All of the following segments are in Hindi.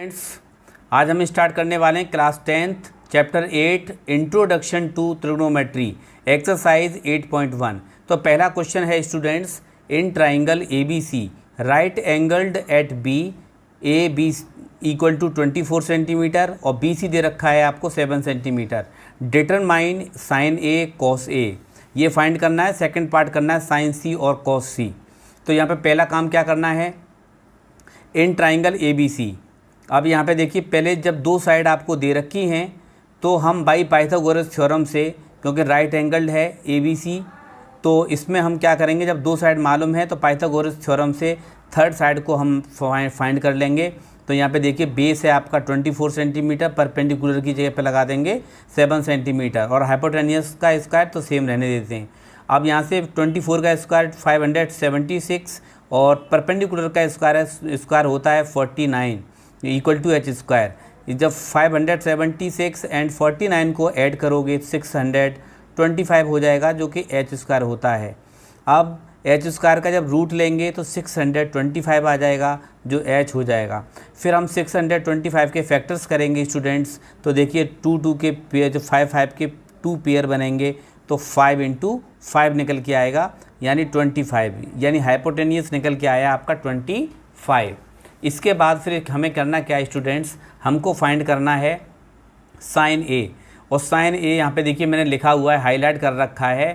फ्रेंड्स, आज हम स्टार्ट करने वाले हैं class 10th chapter 8 introduction to trigonometry exercise 8.1। तो पहला क्वेश्चन है students, in triangle A B C right angled at B A B equal to 24 centimetre और बी सी दे रखा है आपको 7 centimetre. Determine sine A cos A, ये फाइंड करना है। सेकंड पार्ट करना है साइन सी और कॉस सी। तो यहाँ पे पहला काम क्या करना है, इन ट्राइंगल ए बी सी। अब यहाँ पे देखिए, पहले जब दो साइड आपको दे रखी हैं तो हम बाई पाइथागोरस थ्योरम से, क्योंकि राइट एंगल्ड है ए बी सी, तो इसमें हम क्या करेंगे, जब दो साइड मालूम है तो पाइथागोरस थ्योरम से थर्ड साइड को हम फाइंड कर लेंगे। तो यहाँ पे देखिए, बेस है आपका 24 सेंटीमीटर, परपेंडिकुलर की जगह पे लगा देंगे 7 सेंटीमीटर और हाइपोटेनियस का स्क्वायर तो सेम रहने देते हैं। अब यहाँ से 24 का स्क्वायर 576 और परपेंडिकुलर का स्क्वायर होता है 49 इक्वल टू एच स्क्वायर। जब 576 एंड 49 को ऐड करोगे 625 हो जाएगा, जो कि एच स्क्वायर होता है। अब एच स्क्वायर का जब रूट लेंगे तो 625 आ जाएगा, जो एच हो जाएगा। फिर हम 625 के फैक्टर्स करेंगे स्टूडेंट्स। तो देखिए 2 के पेयर, जो 5 के 2 पेयर बनेंगे तो 5 × 5 निकल के आएगा, यानी 25, यानी हाइपोटेनियस निकल के आया आपका 25। इसके बाद फिर हमें करना क्या है स्टूडेंट्स, हमको फाइंड करना है साइन ए। और साइन ए यहाँ पे देखिए मैंने लिखा हुआ है, हाईलाइट कर रखा है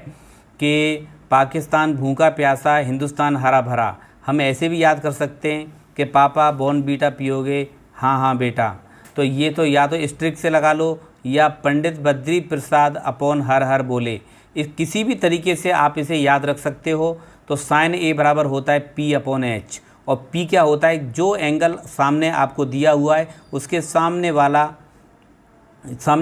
कि पाकिस्तान भूखा प्यासा, हिंदुस्तान हरा भरा। हम ऐसे भी याद कर सकते हैं कि पापा बॉर्न बीटा पियोगे, हाँ हाँ बेटा। तो ये तो या तो स्ट्रिक से लगा लो या पंडित बद्री प्रसाद अपॉन हर हर बोले, इस किसी भी तरीके से आप इसे याद रख सकते हो। तो साइन ए बराबर होता है P अपॉन एच। और P क्या होता है, जो एंगल सामने आपको दिया हुआ है उसके सामने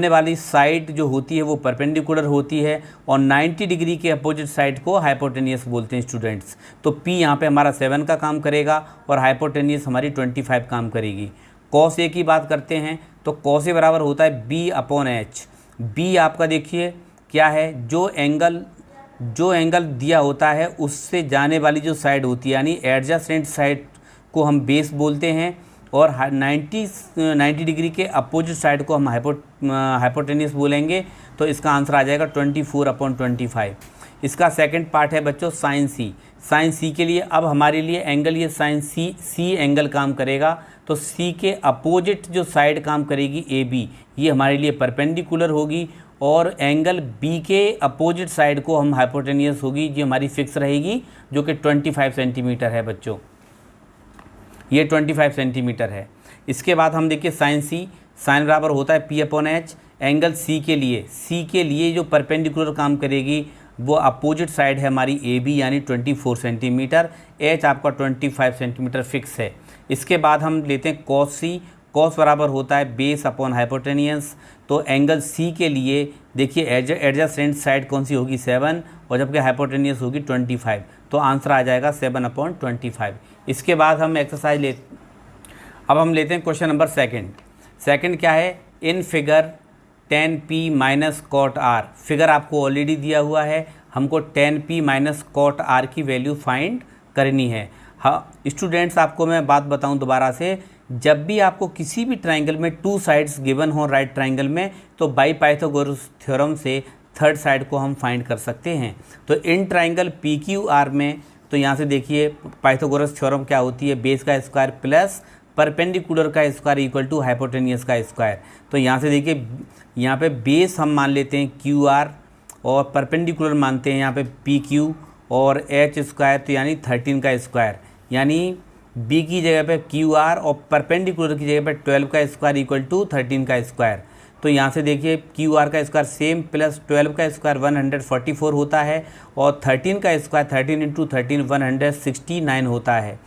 वाली साइड जो होती है वो परपेंडिकुलर होती है और 90 डिग्री के अपोजिट साइड को हाइपोटेनियस बोलते हैं स्टूडेंट्स। तो P यहाँ पे हमारा 7 का काम करेगा और हाइपोटेनियस हमारी 25 काम करेगी। कॉस ए की बात करते हैं तो कॉस ए बराबर होता है B अपॉन एच। B आपका देखिए क्या है, जो एंगल दिया होता है उससे जाने वाली जो साइड होती है, यानी एडजेसेंट साइड को हम बेस बोलते हैं और 90 डिग्री के अपोजिट साइड को हम हाइपोटेनियस बोलेंगे। तो इसका आंसर आ जाएगा 24/25। इसका सेकंड पार्ट है बच्चों साइन सी। साइन सी के लिए अब हमारे लिए एंगल, ये साइन सी एंगल काम करेगा। तो सी के अपोजिट जो साइड काम करेगी ए बी, ये हमारे लिए परपेंडिकुलर होगी और एंगल बी के अपोजिट साइड को हम हाइपोटेनियस होगी, जो हमारी फिक्स रहेगी, जो कि 25 सेंटीमीटर है बच्चों। ये 25 सेंटीमीटर है। इसके बाद हम देखिए साइन सी, साइन बराबर होता है P upon H. Angle C के लिए जो परपेंडिकुलर काम करेगी वो अपोजिट साइड है हमारी ए बी, यानी 24 सेंटीमीटर। एच आपका 25 सेंटीमीटर फिक्स है। इसके बाद हम लेते हैं कॉस सी। कॉस बराबर होता है बेस अपॉन हाइपोटेनियस। तो एंगल सी के लिए देखिए एडजेसेंट साइड कौन सी होगी 7 और जबकि हाइपोटेनियस होगी 25। तो आंसर आ जाएगा 7/25। इसके बाद हम अब हम लेते हैं क्वेश्चन नंबर सेकंड क्या है, in figure 10p minus cot R. Figure आपको ऑलरेडी दिया हुआ है, हमको 10p माइनस कॉट आर की वैल्यू फाइंड करनी है। हाँ स्टूडेंट्स, आपको मैं बात बताऊं दोबारा से, जब भी आपको किसी भी ट्राइंगल में 2 साइड्स गिवन हो राइट ट्राइंगल में, तो बाई पाइथागोरस थ्योरम से थर्ड साइड को हम फाइंड कर सकते हैं। तो इन ट्राइंगल PQR में, तो यहाँ से देखिए पाइथागोरस थ्योरम क्या होती है, बेस का स्क्वायर प्लस परपेंडिकुलर का स्क्वायर इक्वल टू हाइपोटेनियस का स्क्वायर। तो यहाँ से देखिए, यहाँ पे बेस हम मान लेते हैं QR और परपेंडिकुलर मानते हैं यहाँ पे PQ और एच स्क्वायर, तो यानी 13 का स्क्वायर, यानी B की जगह पे QR और परपेंडिकुलर की जगह पे 12 का स्क्वायर इक्वल टू 13 का स्क्वायर। तो यहाँ से देखिए QR का स्क्वायर सेम प्लस 12 का स्क्वायर 144 होता है और 13 का स्क्वायर 13 × 13 169 होता है।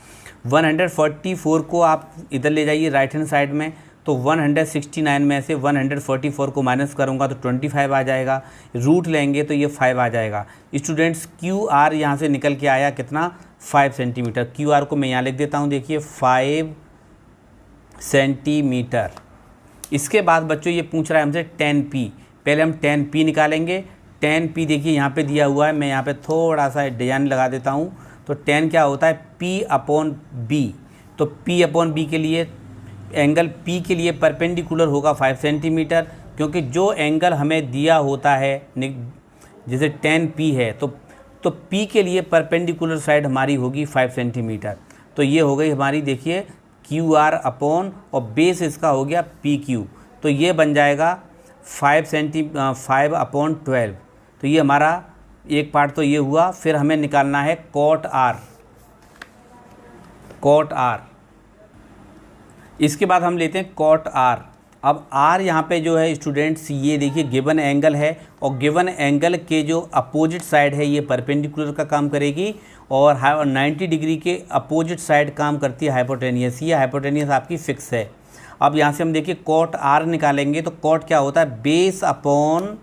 144 को आप इधर ले जाइए राइट हैंड साइड में, तो 169 में से 144 को माइनस करूँगा तो 25 आ जाएगा। रूट लेंगे तो ये 5 आ जाएगा। स्टूडेंट्स QR यहाँ से निकल के आया कितना, 5 सेंटीमीटर। QR को मैं यहाँ लिख देता हूँ, देखिए 5 सेंटीमीटर। इसके बाद बच्चों ये पूछ रहा है हमसे 10p। पहले हम 10p निकालेंगे। 10p देखिए यहाँ पे दिया हुआ है, मैं यहाँ पे थोड़ा सा डिजाइन लगा देता हूँ। तो 10 क्या होता है, P अपॉन B। तो P अपॉन B के लिए एंगल P के लिए परपेंडिकुलर होगा 5 सेंटीमीटर, क्योंकि जो एंगल हमें दिया होता है जैसे 10P है तो P के लिए परपेंडिकुलर साइड हमारी होगी 5 सेंटीमीटर। तो ये हो गई हमारी, देखिए QR अपॉन और बेस इसका हो गया PQ, तो ये बन जाएगा 5 अपॉन 12। तो ये हमारा एक पार्ट तो ये हुआ। फिर हमें निकालना है कॉट R। इसके बाद हम लेते हैं कॉट R। अब R यहाँ पे जो है स्टूडेंट्स, ये देखिए गिवन एंगल है और गिवन एंगल के जो अपोजिट साइड है ये परपेंडिकुलर का काम करेगी और 90 डिग्री के अपोजिट साइड काम करती है हाइपोटेनियस। ये हाइपोटेनियस आपकी फिक्स है। अब यहाँ से हम देखिए कॉट R निकालेंगे तो कॉट क्या होता है, बेस अपॉन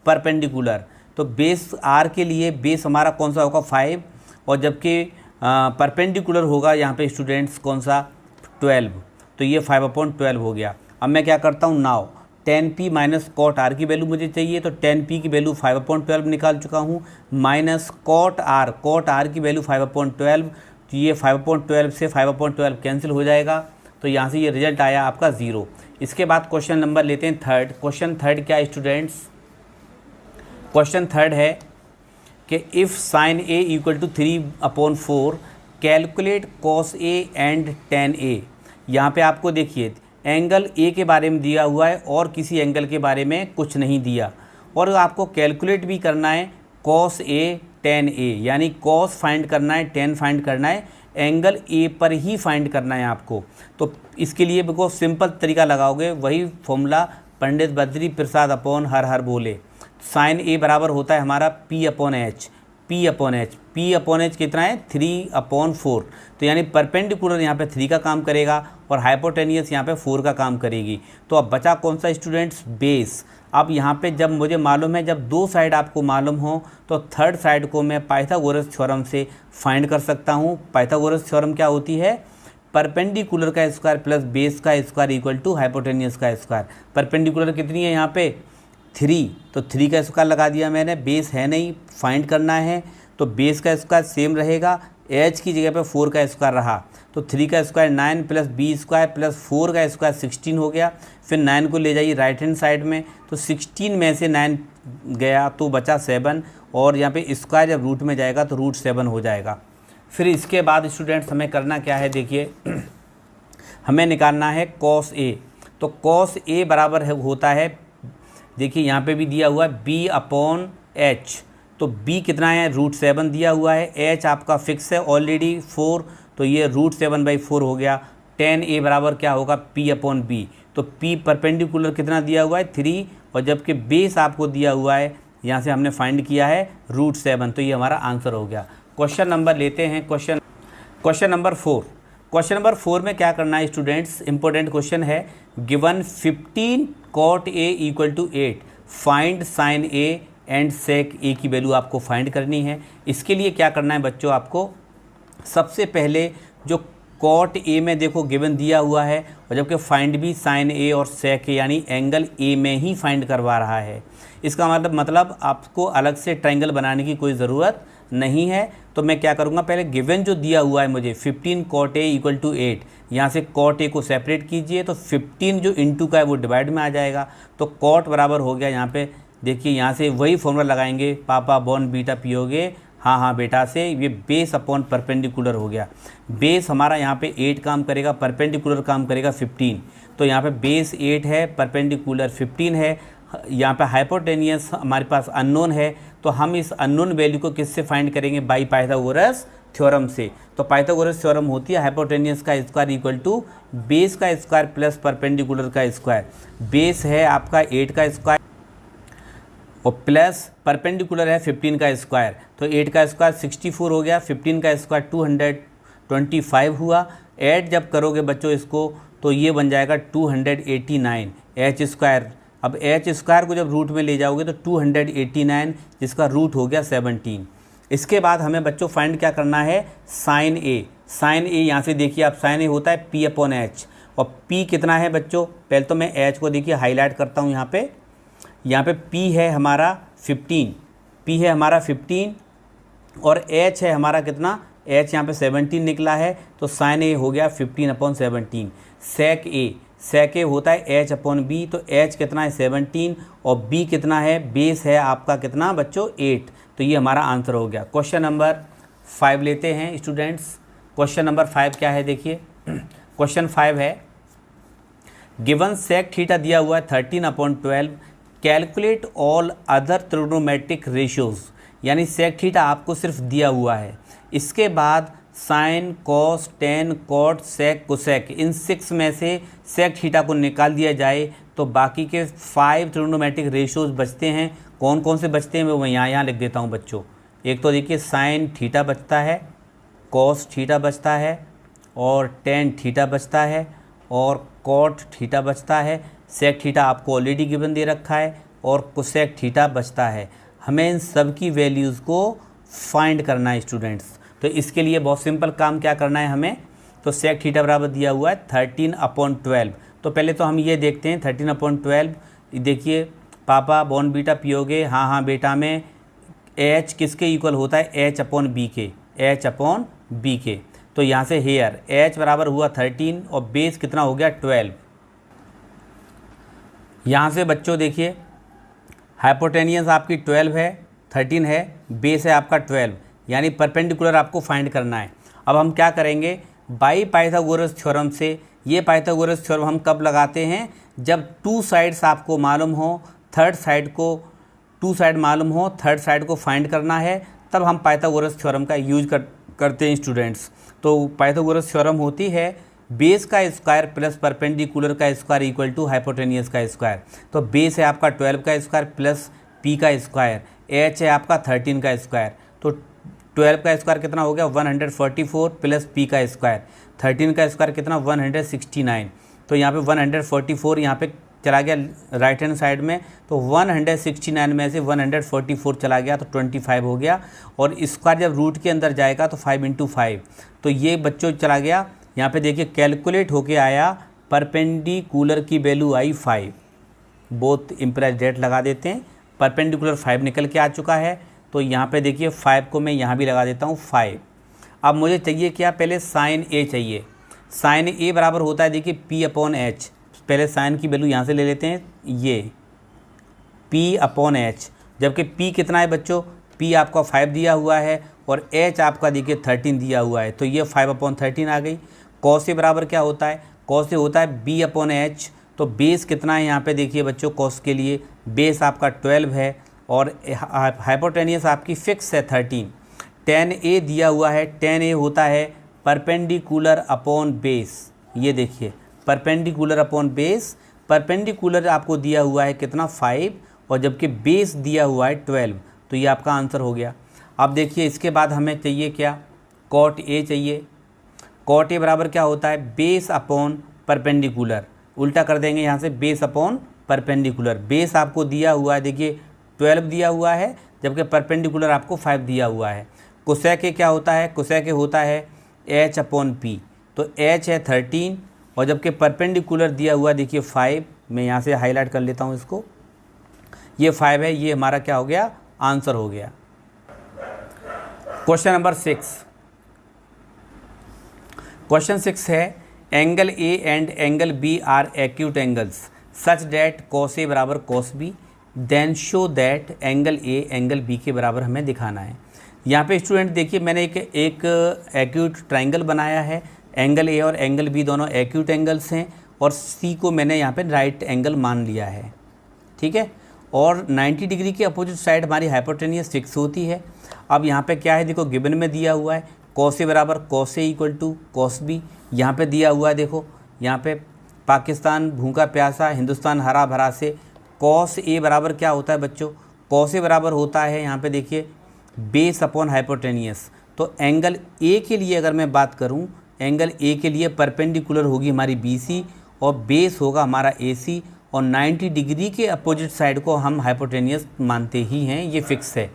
परपेंडिकुलर। तो बेस R के लिए बेस हमारा कौन सा होगा 5, और जबकि परपेंडिकुलर होगा यहाँ पे स्टूडेंट्स कौन सा 12, तो ये 5/12 हो गया। अब मैं क्या करता हूँ, now 10P minus cot R की वैल्यू मुझे चाहिए, तो 10P की वैल्यू 5/12 निकाल चुका हूँ, माइनस कॉट R की वैल्यू 5/12, तो ये 5/12 से 5/12 कैंसिल हो जाएगा। तो यहाँ से ये रिजल्ट आया आपका 0। इसके बाद क्वेश्चन नंबर लेते हैं थर्ड। क्वेश्चन थर्ड क्या है स्टूडेंट्स, क्वेश्चन थर्ड है कि if sine A equal to 3/4 calculate cos A and tan A। यहाँ पे आपको देखिए एंगल A के बारे में दिया हुआ है और किसी एंगल के बारे में कुछ नहीं दिया, और आपको कैलकुलेट भी करना है कॉस A tan A, यानी कॉस फाइंड करना है, tan फाइंड करना है, एंगल A पर ही फाइंड करना है आपको। तो इसके लिए बिल्कुल सिंपल तरीका लगाओगे, वही फॉर्मूला पंडित बद्री प्रसाद अपॉन हर हर बोले। साइन A बराबर होता है हमारा P/H। P/H कितना है 3/4, तो यानी परपेंडिकुलर यहाँ पे 3 का काम करेगा और हाइपोटेनियस यहाँ पे 4 का काम करेगी। तो अब बचा कौन सा स्टूडेंट्स, बेस। अब यहाँ पे जब मुझे मालूम है, जब दो साइड आपको मालूम हो तो थर्ड साइड को मैं पाइथागोरस थ्योरम से फाइंड कर सकता हूँ। पाइथागोरस थ्योरम क्या होती है, परपेंडिकुलर का स्क्वायर प्लस बेस का स्क्वायर इक्वल टू हाइपोटेनियस का स्क्वायर। परपेंडिकुलर कितनी है यहाँ पे 3, तो 3 का स्क्वायर लगा दिया मैंने, बेस है नहीं, फाइंड करना है तो बेस का स्क्वायर सेम रहेगा, H की जगह पे 4 का स्क्वायर रहा, तो 3 का square 9 plus B square plus 4 का स्क्वायर 16 हो गया। फिर 9 को ले जाइए राइट हैंड साइड में, तो 16 में से 9 गया तो बचा 7, और यहाँ पे स्क्वायर जब रूट में जाएगा तो √7 हो जाएगा। फिर इसके बाद स्टूडेंट्स हमें करना क्या है, देखिए हमें निकालना है कॉस A। तो कॉस A बराबर होता है, देखिए यहाँ पे भी दिया हुआ है B/H, तो B कितना है √7 दिया हुआ है, H आपका फिक्स है ऑलरेडी 4, तो ये √7/4 हो गया। tan A बराबर क्या होगा P/B, तो P परपेंडिकुलर कितना दिया हुआ है 3, और जबकि बेस आपको दिया हुआ है यहाँ से हमने फाइंड किया है √7, तो ये हमारा आंसर हो गया। क्वेश्चन नंबर लेते हैं, क्वेश्चन नंबर 4। क्वेश्चन नंबर 4 में क्या करना है स्टूडेंट्स, इंपॉर्टेंट क्वेश्चन है। Given 15 cot A equal to 8, find sine A and sec A की वैल्यू आपको फाइंड करनी है। इसके लिए क्या करना है बच्चों, आपको सबसे पहले जो कॉट A में देखो गिवन दिया हुआ है, और जबकि फाइंड भी साइन A और सेक A यानी एंगल A में ही फाइंड करवा रहा है। इसका मतलब आपको अलग से ट्रायंगल बनाने की कोई ज़रूरत नहीं है। तो मैं क्या करूँगा, पहले गिवन जो दिया हुआ है मुझे 15 cot A इक्वल टू 8, यहाँ से cot A को सेपरेट कीजिए, तो 15 जो इंटू का है वो डिवाइड में आ जाएगा, तो cot बराबर हो गया यहाँ पे, देखिए यहाँ से वही फॉर्मूला लगाएंगे, पापा बॉन बीटा पियोगे, हाँ बेटा से, ये बेस अपॉन परपेंडिकुलर हो गया। बेस हमारा यहाँ पे 8 काम करेगा, परपेंडिकुलर काम करेगा 15, तो यहाँ पे बेस 8 है, परपेंडिकुलर 15 है। यहाँ पे हाइपोटेनियस हमारे पास अननोन है, तो हम इस अननोन वैल्यू को किससे फाइंड करेंगे, बाई पाइथागोरस थ्योरम से। तो पाइथागोरस थ्योरम होती है हाइपोटेनियस का स्क्वायर इक्वल टू बेस का स्क्वायर प्लस परपेंडिकुलर का स्क्वायर। बेस है आपका 8 का स्क्वायर और प्लस परपेंडिकुलर है 15 का स्क्वायर, तो 8 का स्क्वायर 64 हो गया, 15 का स्क्वायर 225 हुआ। ऐड जब करोगे बच्चों इसको तो ये बन जाएगा 289 H स्क्वायर। अब H स्क्वायर को जब रूट में ले जाओगे तो 289, जिसका रूट हो गया 17। इसके बाद हमें बच्चों फाइंड क्या करना है, साइन A। साइन A यहाँ से देखिए आप, साइन A होता है P/H, और P कितना है बच्चों, पहले तो मैं H को देखिए हाईलाइट करता हूँ यहाँ पे P है हमारा 15 और H है हमारा कितना, H यहाँ पे 17 निकला है, तो साइन A हो गया 15/17। सेक ए होता है एच अपॉन बी, तो एच कितना है 17 और बी कितना है, बेस है आपका कितना बच्चों 8। तो ये हमारा आंसर हो गया। क्वेश्चन नंबर 5 लेते हैं स्टूडेंट्स। क्वेश्चन नंबर 5 क्या है देखिए, क्वेश्चन 5 है गिवन सेक थीटा दिया हुआ है 13/12, calculate all other trigonometric ratios. यानी सेक थीटा आपको सिर्फ दिया हुआ है, इसके बाद साइन, कॉस, टेन, कॉट, सेक, कोसेक, इन 6 में से सेक थीटा को निकाल दिया जाए तो बाकी के 5 ट्रिग्नोमेट्रिक रेशियोज बचते हैं। कौन कौन से बचते हैं वो मैं यहाँ लिख देता हूँ बच्चों। एक तो देखिए साइन थीटा बचता है, कॉस थीटा बचता है, और टेन थीटा बचता है, और कॉट थीटा बचता है। सेक थीटा आपको ऑलरेडी गिवन दे रखा है, और कोसेक थीटा बचता है। हमें इन सब की वैल्यूज़ को फाइंड करना है स्टूडेंट्स। तो इसके लिए बहुत सिंपल काम क्या करना है हमें, तो सेक थीटा बराबर दिया हुआ है 13/12। तो पहले तो हम ये देखते हैं 13/12। देखिए पापा बॉन बीटा पियोगे, हाँ हाँ बेटा में एच किसके इक्वल होता है, एच अपॉन बी के, एच अपॉन बी के। तो यहाँ से हेयर एच बराबर हुआ 13 और बेस कितना हो गया 12। यहाँ से बच्चों देखिए हाइपोटेनियस आपकी 12 है, 13 है, बेस है आपका 12, यानी परपेंडिकुलर आपको फाइंड करना है। अब हम क्या करेंगे, बाई पाइथागोरस थ्योरम से, ये पाइथागोरस थ्योरम हम कब लगाते हैं, जब टू साइड्स आपको मालूम हो, थर्ड साइड को टू साइड मालूम हो, थर्ड साइड को फाइंड करना है, तब हम पाइथागोरस थ्योरम का यूज करते हैं स्टूडेंट्स। तो पाइथागोरस थ्योरम होती है बेस का स्क्वायर प्लस परपेंडिकुलर का स्क्वायर इक्वल टू हाइपोटेनियस का स्क्वायर। तो बेस है आपका 12 का स्क्वायर प्लस पी का स्क्वायर, एच है आपका 13 का स्क्वायर। तो 12 का स्क्वायर कितना हो गया 144 प्लस पी का स्क्वायर, 13 का स्क्वायर कितना 169। तो यहाँ पे 144 यहाँ पे चला गया राइट हैंड साइड में, तो 169 में से 144 चला गया तो 25 हो गया। और स्क्वायर जब रूट के अंदर जाएगा तो 5 × 5, तो ये बच्चों चला गया। यहाँ पे देखिए कैलकुलेट होके आया, परपेंडिकुलर की वैल्यू आई 5, बोथ इम्प्रेस डेट लगा देते हैं, परपेंडिकुलर 5 निकल के आ चुका है। तो यहाँ पे देखिए 5 को मैं यहाँ भी लगा देता हूँ 5। अब मुझे चाहिए क्या, पहले साइन ए चाहिए। साइन ए बराबर होता है देखिए P/H। पहले साइन की वैल्यू यहाँ से ले लेते हैं, ये P/H, जबकि P कितना है बच्चों, P आपका 5 दिया हुआ है और H आपका देखिए 13 दिया हुआ है, तो ये 5/13 आ गई। कॉस ए बराबर क्या होता है, कॉस ए होता है B/H। तो बेस कितना है यहाँ पे देखिए बच्चों, कॉस के लिए बेस आपका 12 है और हाइपोटेनियस आपकी फिक्स है 13। tan A दिया हुआ है, tan A होता है परपेंडिकुलर अपॉन बेस। ये देखिए परपेंडिकुलर अपॉन बेस, परपेंडिकुलर आपको दिया हुआ है कितना 5 और जबकि बेस दिया हुआ है 12, तो ये आपका आंसर हो गया। अब देखिए इसके बाद हमें चाहिए क्या, कॉट ए चाहिए। कॉट ए बराबर क्या होता है, बेस अपॉन परपेंडिकुलर, उल्टा कर देंगे यहाँ से, बेस अपॉन परपेंडिकुलर। बेस आपको दिया हुआ है देखिए 12 दिया हुआ है, जबकि परपेंडिकुलर आपको 5 दिया हुआ है। कोसेक ए क्या होता है, कोसेक ए होता है H/P। तो H है 13 और जबकि परपेंडिकुलर दिया हुआ देखिए 5, मैं यहाँ से हाईलाइट कर लेता हूँ इसको, ये 5 है, ये हमारा क्या हो गया, आंसर हो गया। क्वेश्चन नंबर 6, क्वेश्चन 6 है angle A and angle B are acute angles such that cos A बराबर cos B, then show that angle A angle B के बराबर हमें दिखाना है। यहाँ पे स्टूडेंट देखिए मैंने एक एक्यूट ट्राइंगल बनाया है, एंगल ए और एंगल बी दोनों एक्यूट एंगल्स हैं और सी को मैंने यहाँ पे राइट एंगल मान लिया है, ठीक है। और 90 डिग्री के अपोजिट साइड हमारी हाइपोटेनियस फिक्स होती है। अब यहाँ पे क्या है देखो, गिवन में दिया हुआ है कॉस ए बराबर cos A equal to cos B. यहाँ पे दिया हुआ है देखो, यहाँ पे पाकिस्तान भूखा प्यासा, हिंदुस्तान हरा भरा से, कॉस ए बराबर क्या होता है बच्चों, कॉस ए बराबर होता है यहाँ पे देखिए बेस अपॉन हाइपोटेनियस। तो एंगल ए के लिए अगर मैं बात करूँ, एंगल ए के लिए परपेंडिकुलर होगी हमारी BC और बेस होगा हमारा AC और 90 डिग्री के अपोजिट साइड को हम हाइपोटेनियस मानते ही हैं, ये फिक्स है।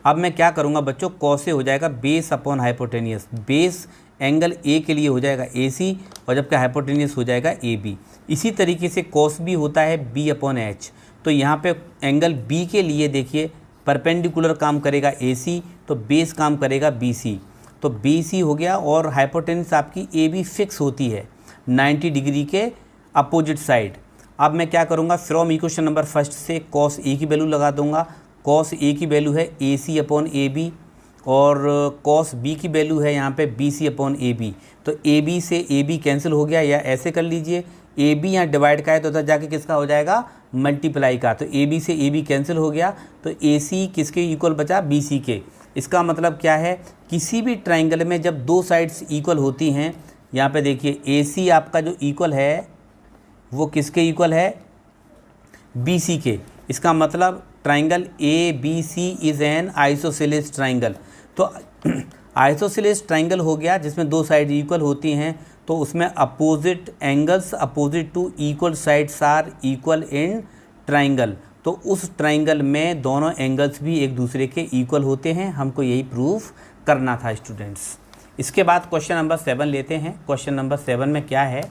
अब मैं क्या करूँगा बच्चों, कॉस ए हो जाएगा base upon hypotenuse, base angle A के लिए हो जाएगा AC और जबकि हाइपोटेनियस हो जाएगा AB। इसी तरीके से कॉस बी होता है B/H। तो यहाँ पे एंगल B के लिए देखिए परपेंडिकुलर काम करेगा AC, तो बेस काम करेगा BC, तो BC हो गया और हाइपोटेनियस आपकी AB फिक्स होती है। 90 डिग्री के अपोजिट साइड। अब मैं क्या करूँगा, फ्रॉम इक्वेशन नंबर फर्स्ट से कॉस ए की वैल्यू लगा दूंगा। कॉस ए की वैल्यू है AC अपॉन AB और कॉस बी की वैल्यू है यहाँ पे BC अपॉन AB। तो AB से AB कैंसिल हो गया, या ऐसे कर लीजिए AB यहाँ डिवाइड का है तो उधर जाके किसका हो जाएगा, मल्टीप्लाई का। तो AB से AB कैंसिल हो गया तो AC किसके इक्वल बचा, BC के। इसका मतलब क्या है, किसी भी ट्राइंगल में जब दो साइड्स इक्वल होती हैं, यहाँ पे देखिए AC आपका जो इक्वल है वो किसके इक्वल है, BC के। इसका मतलब triangle ABC is an isosceles triangle. तो आइसोसेलेस ट्राइंगल हो गया जिसमें दो साइड इक्वल होती हैं, तो उसमें opposite angles opposite to equal sides are equal in triangle. तो उस ट्राइंगल में दोनों एंगल्स भी एक दूसरे के इक्वल होते हैं। हमको यही प्रूफ करना था स्टूडेंट्स। इसके बाद क्वेश्चन नंबर 7 लेते हैं। क्वेश्चन नंबर 7 में क्या है,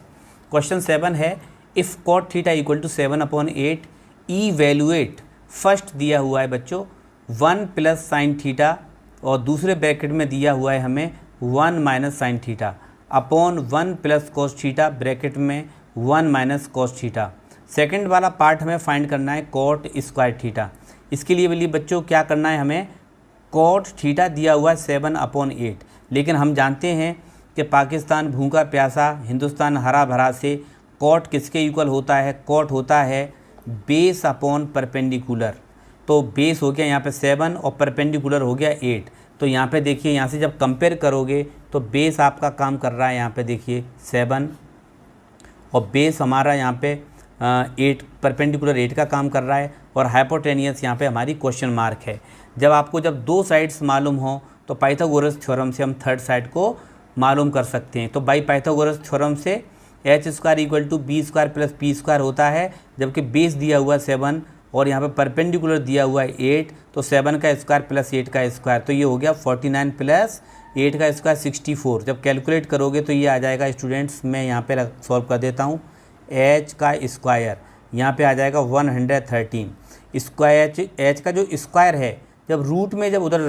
क्वेश्चन 7 है if cot theta equal to 7/8 evaluate. First दिया हुआ है बच्चों 1 प्लस साइन थीटा और दूसरे ब्रैकेट में दिया हुआ है हमें 1 minus sine theta upon 1 plus cos theta bracket में 1 माइनस कॉस थीटा। सेकेंड वाला पार्ट हमें फाइंड करना है कॉट स्क्वायर थीटा। इसके लिए बच्चों क्या करना है, हमें कॉट थीटा दिया हुआ है 7/8, लेकिन हम जानते हैं कि पाकिस्तान भूखा प्यासा हिंदुस्तान हरा भरा से कॉट किसके इक्वल होता है, कॉट होता है बेस अपॉन परपेंडिकुलर। तो बेस हो गया यहाँ पे 7 और परपेंडिकुलर हो गया 8। तो यहाँ पे देखिए, यहाँ से जब कंपेयर करोगे तो बेस आपका काम कर रहा है यहाँ पे देखिए 7 और बेस हमारा यहाँ पे 8 परपेंडिकुलर 8 का काम कर रहा है और हाइपोटेनियस यहाँ पे हमारी क्वेश्चन मार्क है। जब दो साइड्स मालूम हो तो पाइथागोरस थ्योरम से हम थर्ड साइड को मालूम कर सकते हैं। तो बाई पाइथागोरस थ्योरम से h² = b² प्लस p² होता है, जबकि बेस दिया हुआ 7 और यहाँ पे परपेंडिकुलर दिया हुआ है 8, तो 7 का स्क्वायर प्लस 8 का स्क्वायर, तो ये हो गया 49 प्लस 8 का स्क्वायर 64। जब कैलकुलेट करोगे तो ये आ जाएगा स्टूडेंट्स, मैं यहाँ पे सॉल्व कर देता हूँ। h का स्क्वायर यहाँ पे आ जाएगा 113 स्क्वायर। h का जो स्क्वायर है जब रूट में, जब उधर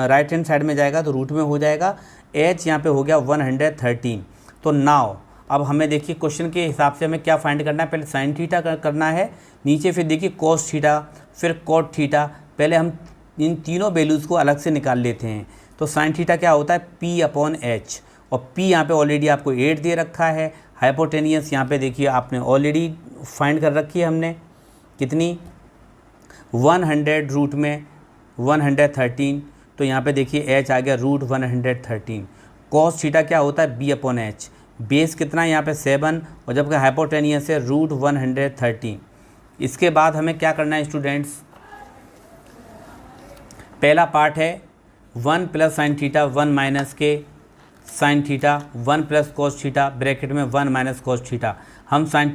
राइट हैंड साइड में जाएगा तो रूट में हो जाएगा, h यहाँ पे हो गया 113। तो नाउ अब हमें देखिए क्वेश्चन के हिसाब से हमें क्या फाइंड करना है, पहले साइन थीटा करना है नीचे, फिर देखिए कॉस थीटा, फिर कॉट थीटा। पहले हम इन तीनों वैल्यूज़ को अलग से निकाल लेते हैं। तो साइन थीटा क्या होता है, P/H, और P यहाँ पे ऑलरेडी आपको 8 दे रखा है। हाइपोटेनियस यहाँ पे देखिए आपने ऑलरेडी फाइंड कर रखी है हमने, कितनी 100 रूट में 113, तो यहाँ पे देखिए h आ गया √113। कॉस थीटा क्या होता है, B/H, बेस कितना है यहाँ पे 7 और जबकि हाइपोटेनियस है √113। इसके बाद हमें क्या करना है स्टूडेंट्स, पहला पार्ट है 1 प्लस साइन थीटा 1 माइनस के sine theta 1 plus cos theta bracket में 1 माइनस कॉस थीटा। हम साइन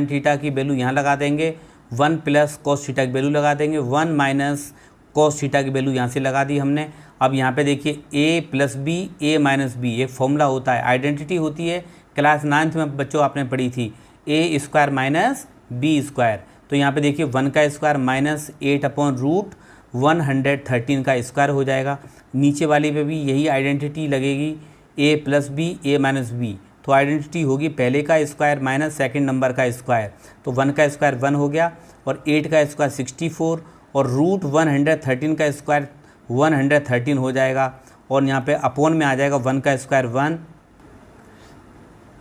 थीटा की वैल्यू यहाँ लगा देंगे, 1 प्लस कॉस थीटा की वैल्यू लगा देंगे, 1 माइनस कॉस थीटा की वैल्यू यहाँ से लगा दी हमने। अब यहाँ पे देखिए a plus B a minus B एक फॉर्मूला होता है, आइडेंटिटी होती है, क्लास 9th में बच्चों आपने पढ़ी थी, a² माइनस b²। तो यहाँ पे देखिए 1 का स्क्वायर माइनस 8/√113 का स्क्वायर हो जाएगा। नीचे वाले पे भी यही आइडेंटिटी लगेगी, a plus B a minus B, तो आइडेंटिटी होगी पहले का स्क्वायर माइनस सेकंड नंबर का स्क्वायर। तो 1 का स्क्वायर 1 हो गया और 8 का स्क्वायर 64 और √113 का स्क्वायर 113 हो जाएगा। और यहाँ पे अपोन में आ जाएगा 1 का स्क्वायर 1,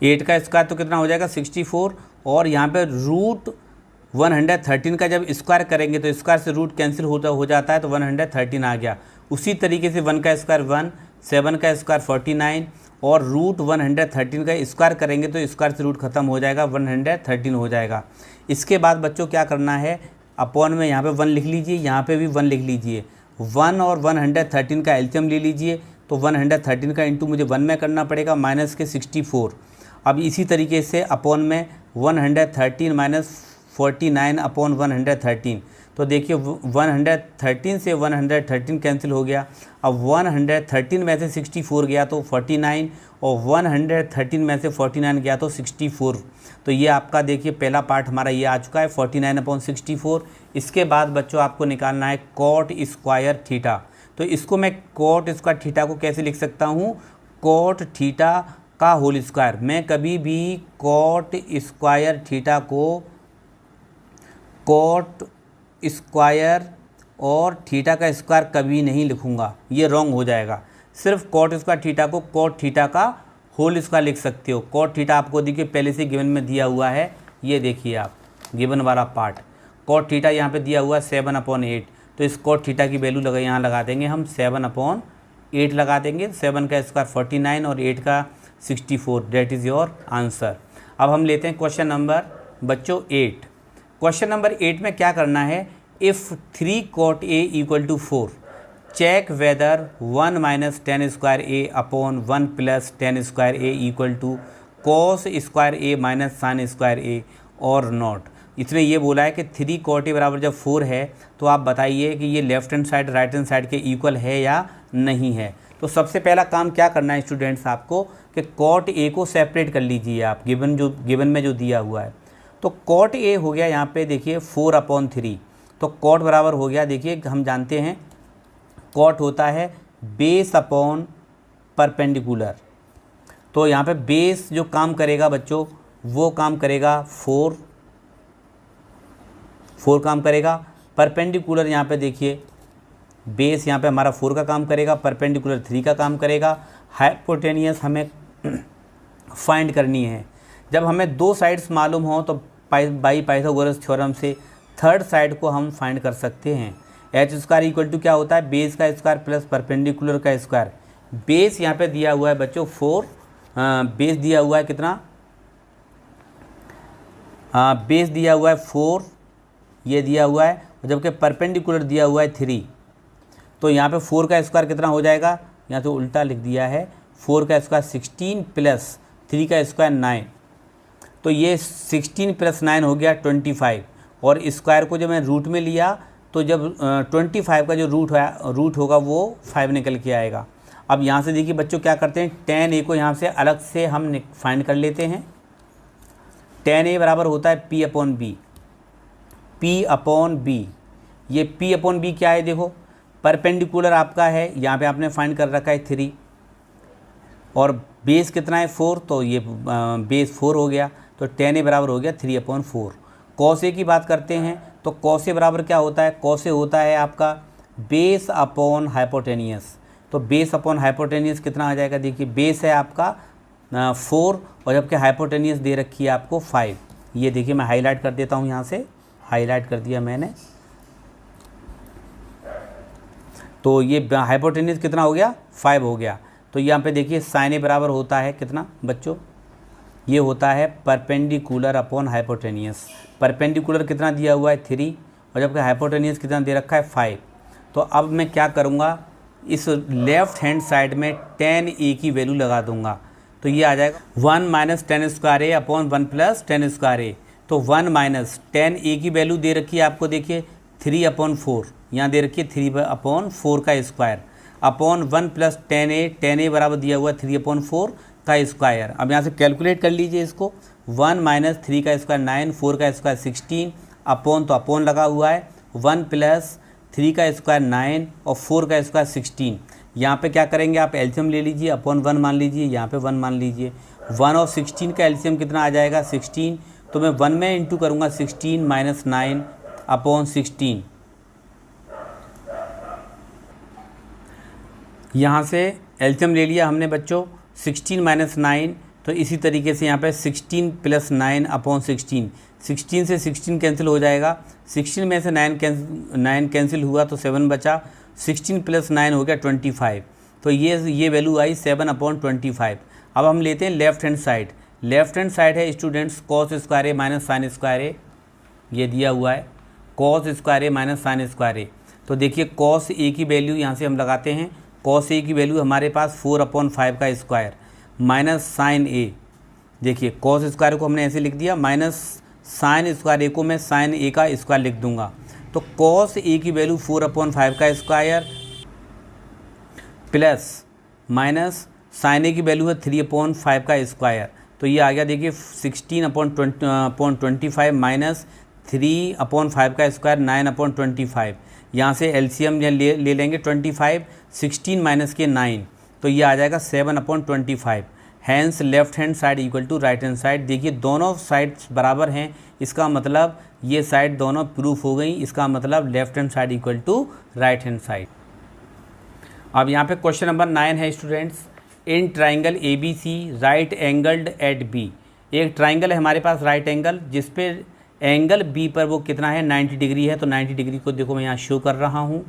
8 का स्क्वायर तो कितना हो जाएगा 64, और यहाँ पे √113 का जब स्क्वायर करेंगे तो स्क्वायर से रूट कैंसिल हो जाता है, तो 113 आ गया। उसी तरीके से 1 का स्क्वायर 1, 7 का स्क्वायर 49 और √113 का स्क्वायर करेंगे तो स्क्वायर से रूट खत्म हो जाएगा, 113 हो जाएगा। इसके बाद बच्चों क्या करना है, अपॉन में यहाँ पे 1 लिख लीजिए, यहाँ पे भी 1 लिख लीजिए। 1 और 113 का एलसीएम ले लीजिए, तो 113 का इंटू मुझे 1 में करना पड़ेगा माइनस के 64। अब इसी तरीके से अपॉन में 113 माइनस 49 अपॉन 113, तो देखिए 113 से 113 कैंसिल हो गया। अब 113 में से 64 गया तो 49 और 113 में से 49 गया तो 64। तो ये आपका देखिए पहला पार्ट हमारा ये आ चुका है 49/64। इसके बाद बच्चों आपको निकालना है कॉट स्क्वायर थीटा। तो इसको मैं कॉट स्क्वायर थीटा को कैसे लिख सकता हूँ, कॉट थीटा का होल स्क्वायर। मैं कभी भी कॉट स्क्वायर थीटा को कॉट स्क्वायर और थीटा का स्क्वायर कभी नहीं लिखूँगा, ये रॉन्ग हो जाएगा। सिर्फ कॉट स्क्वायर थीटा को कॉट थीटा का होल स्क्वायर लिख सकते हो। कॉट थीटा आपको देखिए पहले से गिवन में दिया हुआ है, ये देखिए आप गिवन वाला पार्ट। कॉट थीटा यहाँ पे दिया हुआ है 7/8, तो इस कॉट थीटा की वैल्यू यहाँ लगा देंगे हम 7/8 लगा देंगे। 7 का स्क्वायर 49 और 8 का 64, डेट इज़ योर आंसर। अब हम लेते हैं क्वेश्चन नंबर बच्चों 8। क्वेश्चन नंबर 8 में क्या करना है, if 3 cot A = 4 check whether 1 - tan square A upon 1 + tan square A = cos square A - sin square A और नॉट। इसमें ये बोला है कि 3 cot A बराबर जब 4 है तो आप बताइए कि ये left hand side right hand side के इक्वल है या नहीं है। तो सबसे पहला काम क्या करना है स्टूडेंट्स आपको कि cot A को सेपरेट कर लीजिए आप, गिवन में जो दिया हुआ है। तो cot A हो गया यहाँ पे देखिए 4/3, तो cot बराबर हो गया, देखिए हम जानते हैं cot होता है बेस अपॉन परपेंडिकुलर। तो यहाँ पे बेस जो काम करेगा बच्चों वो काम करेगा 4 काम करेगा। परपेंडिकुलर यहाँ पे देखिए बेस यहाँ पे हमारा 4 का काम करेगा, परपेंडिकुलर 3 का काम करेगा। हाइपोटेनियस हमें फाइंड करनी है। जब हमें दो साइड्स मालूम हो तो बाई पाइथागोरस थ्योरम से थर्ड साइड को हम फाइंड कर सकते हैं। एच स्क्वायर इक्वल टू क्या होता है, बेस का स्क्वायर प्लस परपेंडिकुलर का स्क्वायर। बेस यहाँ पे दिया हुआ है बच्चों 4, बेस दिया हुआ है कितना, बेस दिया हुआ है 4, ये दिया हुआ है, जबकि परपेंडिकुलर दिया हुआ है 3। तो यहाँ पे 4 का स्क्वायर कितना हो जाएगा, यहाँ तो उल्टा लिख दिया है, 4 का स्क्वायर 16 प्लस 3 का स्क्वायर 9। तो ये 16 + 9 हो गया 25, और स्क्वायर को जब मैं रूट में लिया तो जब 25 का जो रूट होगा वो 5 निकल के आएगा। अब यहाँ से देखिए बच्चों क्या करते हैं, tan A को यहाँ से अलग से हम फाइंड कर लेते हैं। tan A बराबर होता है P/B। P/B, ये P/B क्या है, देखो परपेंडिकुलर आपका है, यहाँ पे आपने फाइंड कर रखा है 3, और बेस कितना है 4, तो ये बेस 4 हो गया, तो tan A बराबर हो गया 3/4। cos A की बात करते हैं तो cos A बराबर क्या होता है, cos A होता है आपका बेस अपॉन हाइपोटेनियस। तो बेस अपॉन हाइपोटेनियस कितना आ जाएगा, देखिए बेस है आपका 4 और जबकि हाइपोटेनियस दे रखी है आपको 5। ये देखिए मैं हाईलाइट कर देता हूँ, यहाँ से हाईलाइट कर दिया मैंने। तो ये हाइपोटेनियस कितना हो गया, 5 हो गया। तो यहाँ पे देखिए sin A बराबर होता है कितना बच्चों, ये होता है परपेंडिकुलर अपॉन हाइपोटेनियस। परपेंडिकुलर कितना दिया हुआ है 3, और जबकि हाइपोटेनियस कितना दे रखा है 5। तो अब मैं क्या करूँगा, इस लेफ़्ट हैंड साइड में tan A की वैल्यू लगा दूंगा। तो ये आ जाएगा 1 - tan square A upon 1 + tan square A। तो 1 - tan A की वैल्यू दे रखी है आपको, देखिए 3/4, यहाँ दे रखी है 3/4 का स्क्वायर अपॉन 1 + tan A बराबर दिया हुआ 3/4 का स्क्वायर। अब यहाँ से कैलकुलेट कर लीजिए इसको, 1 - 3 का स्क्वायर 9, 4 का स्क्वायर 16, अपॉन तो अपॉन लगा हुआ है, 1 + 3 का स्क्वायर 9 और 4 का स्क्वायर 16। यहाँ पे क्या करेंगे आप, एलसीएम ले लीजिए, अपॉन 1 मान लीजिए, यहाँ पे 1 मान लीजिए। 1 और 16 का एलसीएम कितना आ जाएगा 16, तो मैं 1 में इंटू करूँगा 16 - 9 अपॉन 16। यहाँ से एलसीएम ले लिया हमने बच्चों 16 - 9, तो इसी तरीके से यहाँ पे 16 + 9 अपॉन 16। 16 से 16 कैंसिल हो जाएगा, 16 में से 9 कैंसिल हुआ तो 7 बचा, 16 + 9 हो गया 25। तो ये वैल्यू आई 7/25। अब हम लेते हैं left hand side. Left hand side है students cos square A - sin square A, ये दिया हुआ है cos square A - sin square A। तो देखिए cos A की वैल्यू यहाँ से हम लगाते हैं, cos A की वैल्यू हमारे पास 4/5 का स्क्वायर माइनस sin A। देखिए cos स्क्वायर को हमने ऐसे लिख दिया, माइनस sin स्क्वायर A को मैं sin A का स्क्वायर लिख दूंगा। तो cos A की वैल्यु 4/5 का square plus minus sin A की वैल्यू है 3/5 का स्क्वायर। तो ये आ गया देखिए 16/25 माइनस 3/5 का स्क्वायर 9/25। यहाँ से एलसीएम ले लेंगे 25, 16 माइनस के 9, तो ये आ जाएगा 7/25। Hence left hand side equal to right hand side. देखिए दोनों साइड्स बराबर हैं, इसका मतलब ये साइड दोनों प्रूफ हो गई, इसका मतलब left hand side equal to right hand side. अब यहाँ पे क्वेश्चन नंबर 9 है students, in triangle A B C right angled at B. एक ट्राइंगल है हमारे पास राइट एंगल, जिस पे एंगल बी पर वो कितना है 90 डिग्री है। तो 90 डिग्री को देखो मैं यहाँ शो कर रहा हूँ।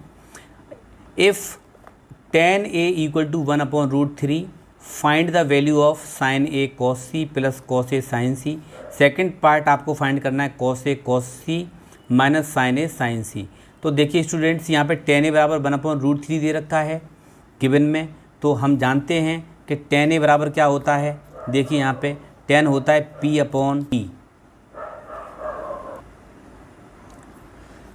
If tan A equal to 1/√3 find the value of sin A cos C plus cos A sin C। Second part आपको फाइंड करना है cos A cos C minus sin A sin C। तो देखिए स्टूडेंट्स यहाँ पे tan A बराबर 1/√3 दे रखा है गिवन में। तो हम जानते हैं कि tan A बराबर क्या होता है, देखिए यहाँ पे tan होता है P/T।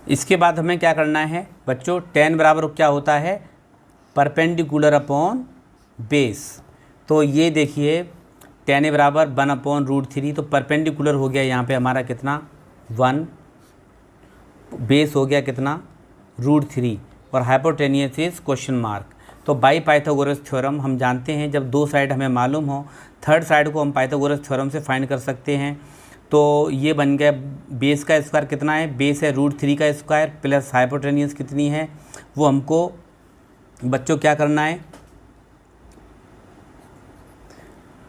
इसके बाद हमें क्या करना है बच्चों, tan बराबर क्या होता है परपेंडिकुलर अपॉन बेस। तो ये देखिए tan A बराबर 1/√3, तो परपेंडिकुलर हो गया यहाँ पे हमारा कितना 1, बेस हो गया कितना √3 और हाइपोटेनियस इज क्वेश्चन मार्क। तो बाई पाइथागोरस थ्योरम हम जानते हैं, जब दो साइड हमें मालूम हो थर्ड साइड को हम पाइथागोरस थ्योरम से फाइंड कर सकते हैं। तो ये बन गया बेस का स्क्वायर कितना है, बेस है √3 का स्क्वायर प्लस हाइपोटेनियस कितनी है, वो हमको बच्चों क्या करना है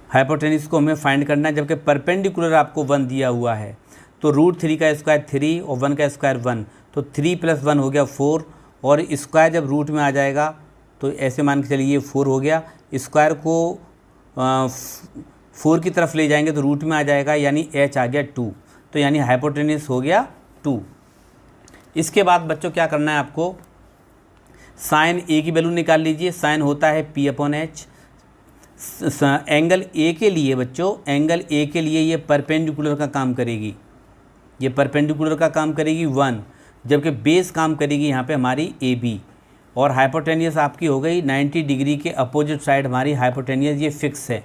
हाइपोटेनियस को हमें फाइंड करना है, जबकि परपेंडिकुलर आपको 1 दिया हुआ है। तो √3 का स्क्वायर 3 और 1 का स्क्वायर 1, तो 3 + 1 हो गया 4 और स्क्वायर जब रूट में आ जाएगा तो ऐसे मान के चलिए 4 हो गया। स्क्वायर को 4 की तरफ ले जाएंगे तो रूट में आ जाएगा, यानी h आ गया 2, तो यानी हाइपोटेनियस हो गया 2। इसके बाद बच्चों क्या करना है आपको, साइन A की वैल्यू निकाल लीजिए। साइन होता है P/H। एंगल A के लिए बच्चों, एंगल A के लिए ये परपेंडिकुलर का काम करेगी, ये परपेंडिकुलर का काम करेगी 1, जबकि बेस काम करेगी यहाँ पे हमारी AB। और हाइपोटेनियस आपकी हो गई 90 डिग्री के अपोजिट साइड हमारी हाइपोटेनियस ये फिक्स है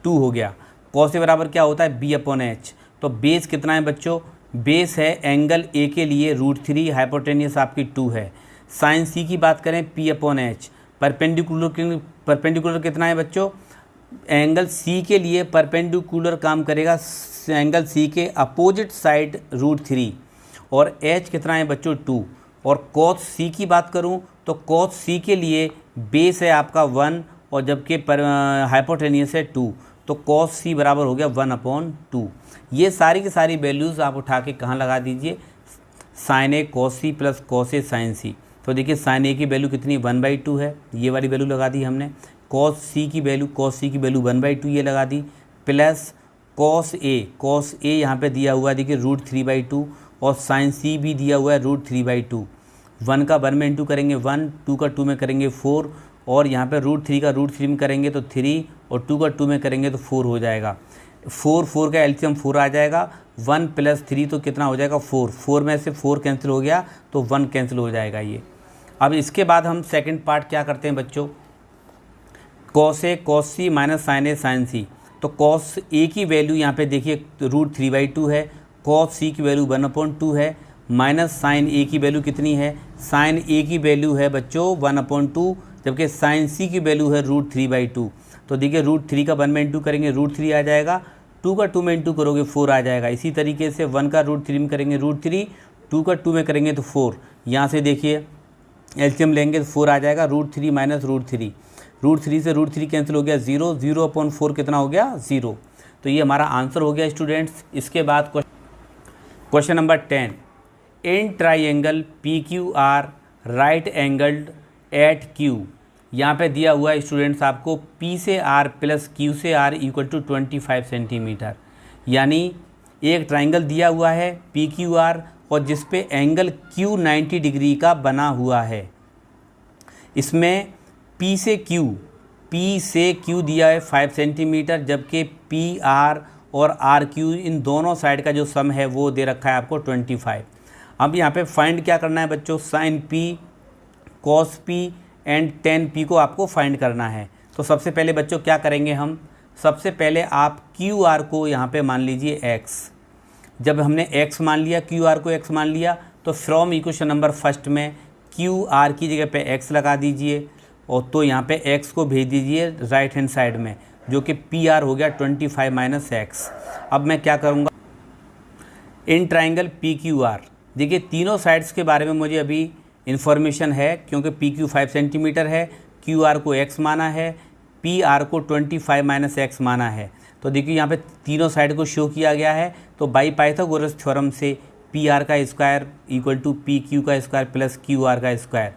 2 हो गया। cos A बराबर क्या होता है B/H। तो बेस कितना है बच्चों, बेस है एंगल A के लिए √3, हाइपोटेनियस आपकी 2 है। साइन C की बात करें P/H। परपेंडिकुलर कितना है बच्चों, एंगल C के लिए परपेंडिकुलर काम करेगा एंगल C के अपोजिट साइड √3 और h कितना है बच्चों 2। और cos C की बात करूं तो cos C के लिए बेस है आपका 1 और जबकि हाइपोटेनियस है 2, तो cos C बराबर हो गया 1/2। ये सारी की सारी वैल्यूज़ आप उठा के कहाँ लगा दीजिए, sin A cos C plus cos A sin C। तो देखिए sin A की वैल्यू कितनी 1/2 है, ये वाली वैल्यू लगा दी हमने। cos C की वैल्यू 1/2 ये लगा दी, प्लस cos A यहाँ पे दिया हुआ है देखिए √3/2 और sin C भी दिया हुआ है √3/2। 1 का 1 में इंटू करेंगे 1, 2 का 2 में करेंगे 4 और यहाँ पे √3 का √3 में करेंगे तो 3 और 2 का 2 में करेंगे तो 4 हो जाएगा। 4 का एलसीएम 4 आ जाएगा, 1 + 3 तो कितना हो जाएगा 4, 4 में से 4 कैंसिल हो गया तो 1 कैंसिल हो जाएगा ये। अब इसके बाद हम सेकंड पार्ट क्या करते हैं बच्चों, cos A cos C minus sin A sin C। तो cos A की वैल्यू यहाँ पे देखिए √3/2 है, cos C की वैल्यू 1/2 है, माइनस sin A की वैल्यू कितनी है, sin A की वैल्यू है बच्चों 1/2, जबकि sin C की वैल्यू है √3/2। तो देखिए √3 का 1 में इंटू करेंगे √3 आ जाएगा, 2 का 2 में इंटू करोगे 4 आ जाएगा। इसी तरीके से 1 का √3 में करेंगे √3, 2 का 2 में करेंगे तो 4। यहाँ से देखिए एलसीएम लेंगे तो 4 आ जाएगा, √3 माइनस √3, √3 से √3 कैंसिल हो गया 0, 0/4 कितना हो गया 0। तो ये हमारा आंसर हो गया स्टूडेंट्स। इसके बाद question number 10, in triangle PQR right angled eight Q। यहाँ पे दिया हुआ है स्टूडेंट्स आपको P से R प्लस Q से R इक्वल टू 25 सेंटीमीटर, यानी एक ट्राइंगल दिया हुआ है PQR और जिस पे एंगल Q 90 डिग्री का बना हुआ है। इसमें P से Q दिया है 5 सेंटीमीटर, जबकि PR और RQ इन दोनों साइड का जो सम है वो दे रखा है आपको 25। अब यहाँ पे फाइंड क्या करना है बच्चों, sin P cos P and tan P को आपको फाइंड करना है। तो सबसे पहले बच्चों क्या करेंगे हम, सबसे पहले आप QR को यहाँ पे मान लीजिए x। जब हमने x मान लिया, QR को x मान लिया, तो फ्रॉम इक्वेशन नंबर फर्स्ट में QR की जगह पे x लगा दीजिए और तो यहाँ पे x को भेज दीजिए राइट हैंड साइड में। जो कि पी आर हो गया 25 माइनस एक्स। अब मैं क्या करूँगा, in triangle P Q R, देखिए तीनों साइड्स के बारे में मुझे अभी इन्फॉर्मेशन है, क्योंकि पी क्यू 5 सेंटीमीटर है, क्यू आर को एक्स माना है, पी आर को 25 माइनस एक्स माना है। तो देखिए यहाँ पे तीनों साइड को शो किया गया है। तो बाई पाइथागोरस थ्योरम से पी आर का square equal to P Q का स्क्वायर प्लस क्यू आर का स्क्वायर।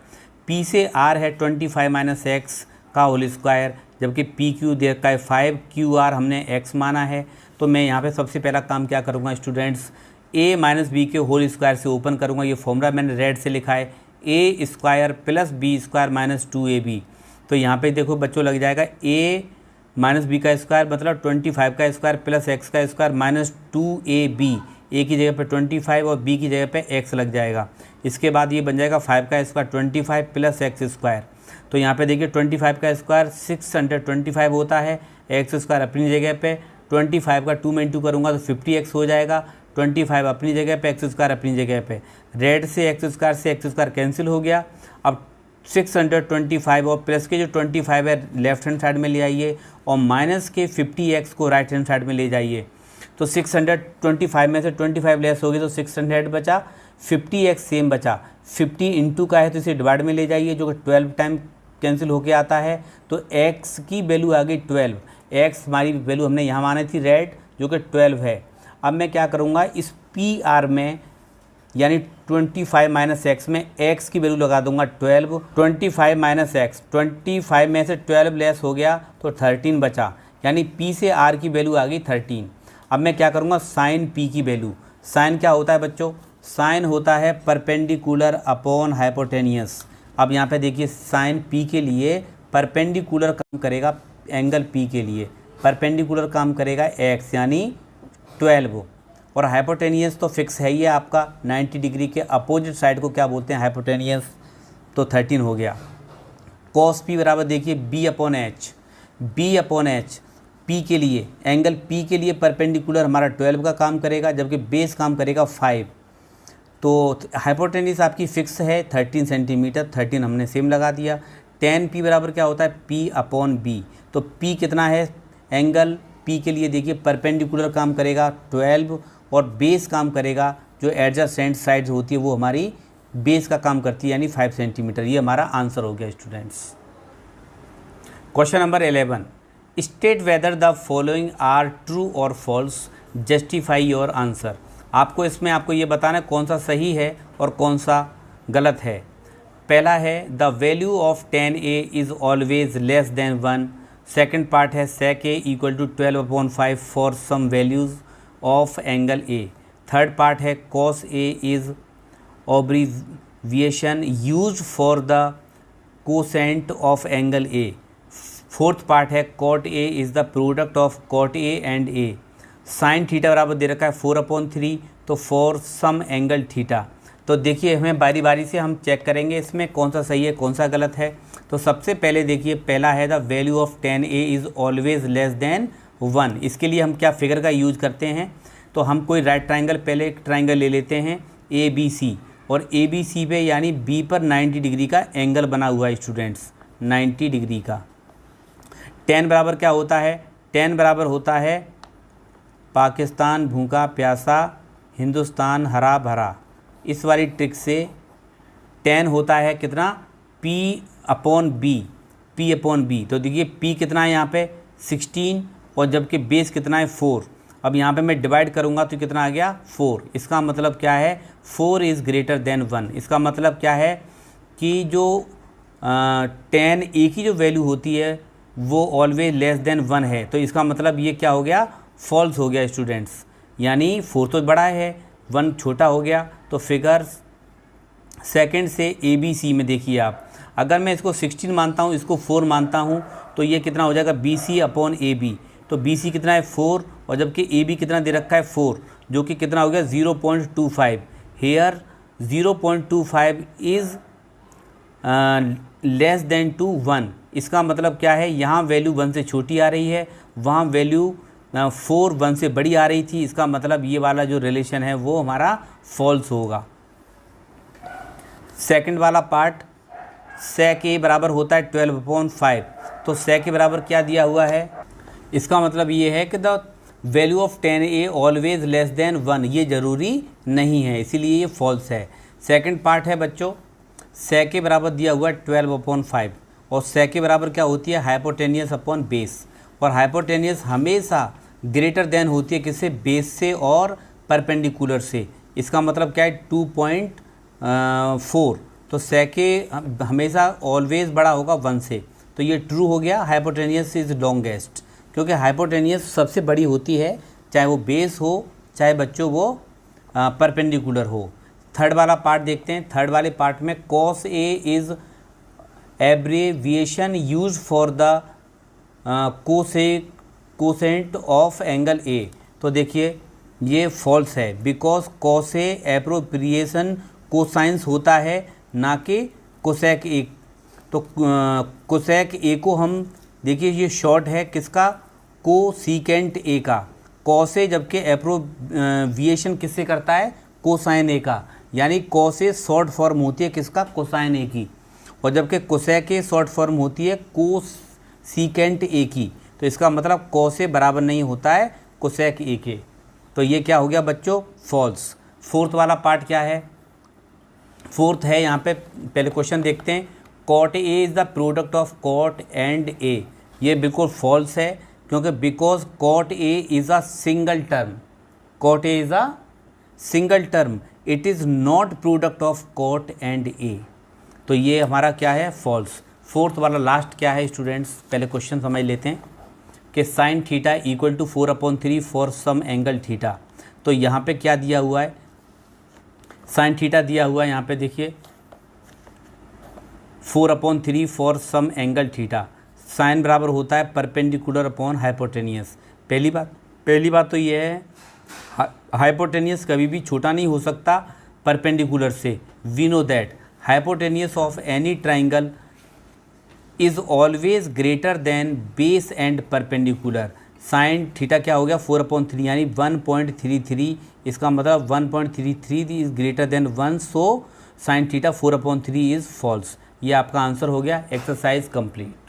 पी से आर है 25 माइनस एक्स का होल स्क्वायर, जबकि पी क्यू दे रखा है 5, क्यू आर हमने एक्स माना है। तो मैं यहाँ पे सबसे पहला काम क्या करूँगा स्टूडेंट्स, ए माइनस बी के होल स्क्वायर से ओपन करूँगा। ये फॉर्मूला मैंने रेड से लिखा है, A square plus B square minus 2ab। तो यहाँ पे देखो बच्चों लग जाएगा ए माइनस बी का स्क्वायर मतलब 25 का स्क्वायर प्लस एक्स का स्क्वायर माइनस 2ab। ए की जगह पे 25 और बी की जगह पे एक्स लग जाएगा। इसके बाद ये बन जाएगा 5 का स्क्वायर 25 प्लस एक्स स्क्वायर। तो यहाँ पे देखिए 25 का स्क्वायर 625 होता है, एक्स स्क्वायर अपनी जगह पे, 25 का 2 में इंटू करूँगा तो 50x हो जाएगा, 25 अपनी जगह पे, एक्स स्क्वायर अपनी जगह पे। रेड से एक्स स्क्वायर कैंसिल हो गया। अब 625 और प्लस के जो 25 है लेफ्ट हैंड साइड में ले आइए और माइनस के 50x को राइट हैंड साइड में ले जाइए। तो 625 में से 25 लेस हो गई तो 600 बचा, 50x सेम बचा। 50 इंटू का है तो इसे डिवाइड में ले जाइए, जो कि 12 टाइम कैंसिल होके आता है। तो x की वैल्यू आ गई 12। x हमारी वैल्यू हमने यहाँ मानी थी रेड, जो कि 12 है। अब मैं क्या करूँगा, इस पी आर में यानी 25 माइनस एक्स में x की वैल्यू लगा दूंगा 12। 25 माइनस एक्स, 25 में से 12 लेस हो गया तो 13 बचा, यानी p से r की वैल्यू आ गई 13। अब मैं क्या करूँगा, साइन p की वैल्यू, साइन क्या होता है बच्चों, साइन होता है परपेंडिकुलर अपॉन हाइपोटेनियस। अब यहाँ पे देखिए साइन p के लिए परपेंडिकुलर काम करेगा, एंगल p के लिए परपेंडिकुलर काम करेगा x यानी 12, और हाइपोटेनियस तो फिक्स है ही है आपका 90 डिग्री के अपोजिट साइड को क्या बोलते हैं, हाइपोटेनियस। तो 13 हो गया। कॉस पी बराबर देखिए B upon H, B upon H P के लिए, एंगल पी के लिए परपेंडिकुलर हमारा 12 का काम करेगा, जबकि बेस काम करेगा 5। तो हाइपोटेनियस आपकी फिक्स है 13 सेंटीमीटर, 13 हमने सेम लगा दिया। tan पी बराबर क्या होता है, पी अपॉन बी। तो पी कितना है, एंगल पी के लिए देखिए परपेंडिकुलर काम करेगा 12 और बेस काम करेगा, जो एडजेसेंट साइड्स होती है वो हमारी बेस का काम करती है यानी 5 सेंटीमीटर। ये हमारा आंसर हो गया students. Question number 11, state whether the following are true और फॉल्स, जस्टिफाई योर आंसर। आपको इसमें आपको ये बताना है कौन सा सही है और कौन सा गलत है। पहला है the value of tan a is always less than 1। Second part है sec a equal to 12/5 for some values of angle A. Third part है cos a is abbreviation use for the cosecant of angle A. Fourth part है cot a is the product of cot a and a। Sine theta बराबर दे रखा है 4/3, तो फॉर सम एंगल थीटा। तो देखिए हमें बारी बारी से हम चेक करेंगे इसमें कौन सा सही है कौन सा गलत है। तो सबसे पहले देखिए पहला है the value of tan a is always less than 1। इसके लिए हम क्या फिगर का यूज करते हैं, तो हम कोई राइट ट्राइंगल, पहले एक ट्राइंगल ले लेते हैं ABC, और ABC पे यानी B पर 90 डिग्री का एंगल बना हुआ है स्टूडेंट्स, 90 डिग्री का। tan बराबर क्या होता है, tan बराबर होता है पाकिस्तान भूखा प्यासा, हिंदुस्तान हरा भरा। इस वाली ट्रिक से tan होता है कितना, P अपॉन B। तो देखिए P कितना है यहाँ पे 16, और जबकि बेस कितना है 4। अब यहाँ पे मैं डिवाइड करूँगा तो कितना आ गया 4। इसका मतलब क्या है, 4 इज़ ग्रेटर देन 1। इसका मतलब क्या है कि जो tan a की जो वैल्यू होती है वो ऑलवेज लेस देन 1 है। तो इसका मतलब ये क्या हो गया, फॉल्स हो गया स्टूडेंट्स, यानी 4 तो बड़ा है 1 छोटा हो गया। तो फिगर सेकंड से ABC में देखिए आप, अगर मैं इसको 16 मानता हूँ, इसको 4 मानता हूँ, तो ये कितना हो जाएगा BC अपॉन AB। तो BC कितना है 4, और जबकि AB कितना दे रखा है 4, जो कि कितना हो गया 0.25। Here 0.25 is less than to 1। इसका मतलब क्या है, यहाँ वैल्यू 1 से छोटी आ रही है, वहाँ वैल्यू 4 1 से बड़ी आ रही थी। इसका मतलब ये वाला जो रिलेशन है वो हमारा फॉल्स होगा। सेकंड वाला पार्ट sec a बराबर होता है 12/5। तो sec a बराबर क्या दिया हुआ है, इसका मतलब ये है कि the value of 10a always less than 1, ये ज़रूरी नहीं है, इसीलिए ये फॉल्स है। सेकंड पार्ट है बच्चों, sec के बराबर दिया हुआ है 12/5 और sec के बराबर क्या होती है, हाइपोटेनियस अपॉन बेस, और हाइपोटेनियस हमेशा ग्रेटर देन होती है किससे, बेस से और परपेंडिकुलर से। इसका मतलब क्या है 2.4, तो sec हमेशा ऑलवेज बड़ा होगा 1 से, तो ये ट्रू हो गया। हाइपोटेनियस इज़ लॉन्गेस्ट, क्योंकि हाइपोटेनियस सबसे बड़ी होती है, चाहे वो बेस हो चाहे बच्चों वो परपेंडिकुलर हो। थर्ड वाला पार्ट देखते हैं। थर्ड वाले पार्ट में cos A is एब्रेविएशन use for the cosecant of angle A, तो देखिए ये फॉल्स है, because cos A appropriation cosines होता है ना कि कोसेक A। तो कोसेक A को हम देखिए ये शॉर्ट है किसका, कोसीकेंट A का, cos A, जबकि एप्रोविएशन किससे करता है, कोसाइन A का, यानी cos A शॉर्ट फॉर्म होती है किसका, कोसाइन A की, और जबकि कोसेक A शॉर्ट फॉर्म होती है कोसीकेंट A की। तो इसका मतलब cos A बराबर नहीं होता है कोसेक A के। तो ये क्या हो गया बच्चों, फॉल्स। फोर्थ वाला पार्ट क्या है, फोर्थ है यहाँ पे, पहले क्वेश्चन देखते हैं। cot A is the product of cot and A, ये बिल्कुल फॉल्स है, क्योंकि because cot A is a single term, cot A is a single term, it is not product of cot and A, तो ये हमारा क्या है, फॉल्स। फोर्थ वाला लास्ट क्या है स्टूडेंट्स, पहले क्वेश्चन समझ लेते हैं कि sin theta equal to 4/3 for some angle theta. तो यहाँ पे क्या दिया हुआ है, sin थीटा दिया हुआ है, यहाँ पे देखिए 4/3 for some angle theta, sine बराबर होता है परपेंडिकुलर अपॉन हाइपोटेनियस। पहली बात तो ये है, हाइपोटेनियस कभी भी छोटा नहीं हो सकता परपेंडिकुलर से। We know that hypotenuse of any triangle is always greater than base and perpendicular. Sine theta क्या हो गया, 4/3 यानी 1.33, इसका मतलब 1.33 is greater than 1, so sine theta 4/3 is false. ये आपका आंसर हो गया। Exercise complete.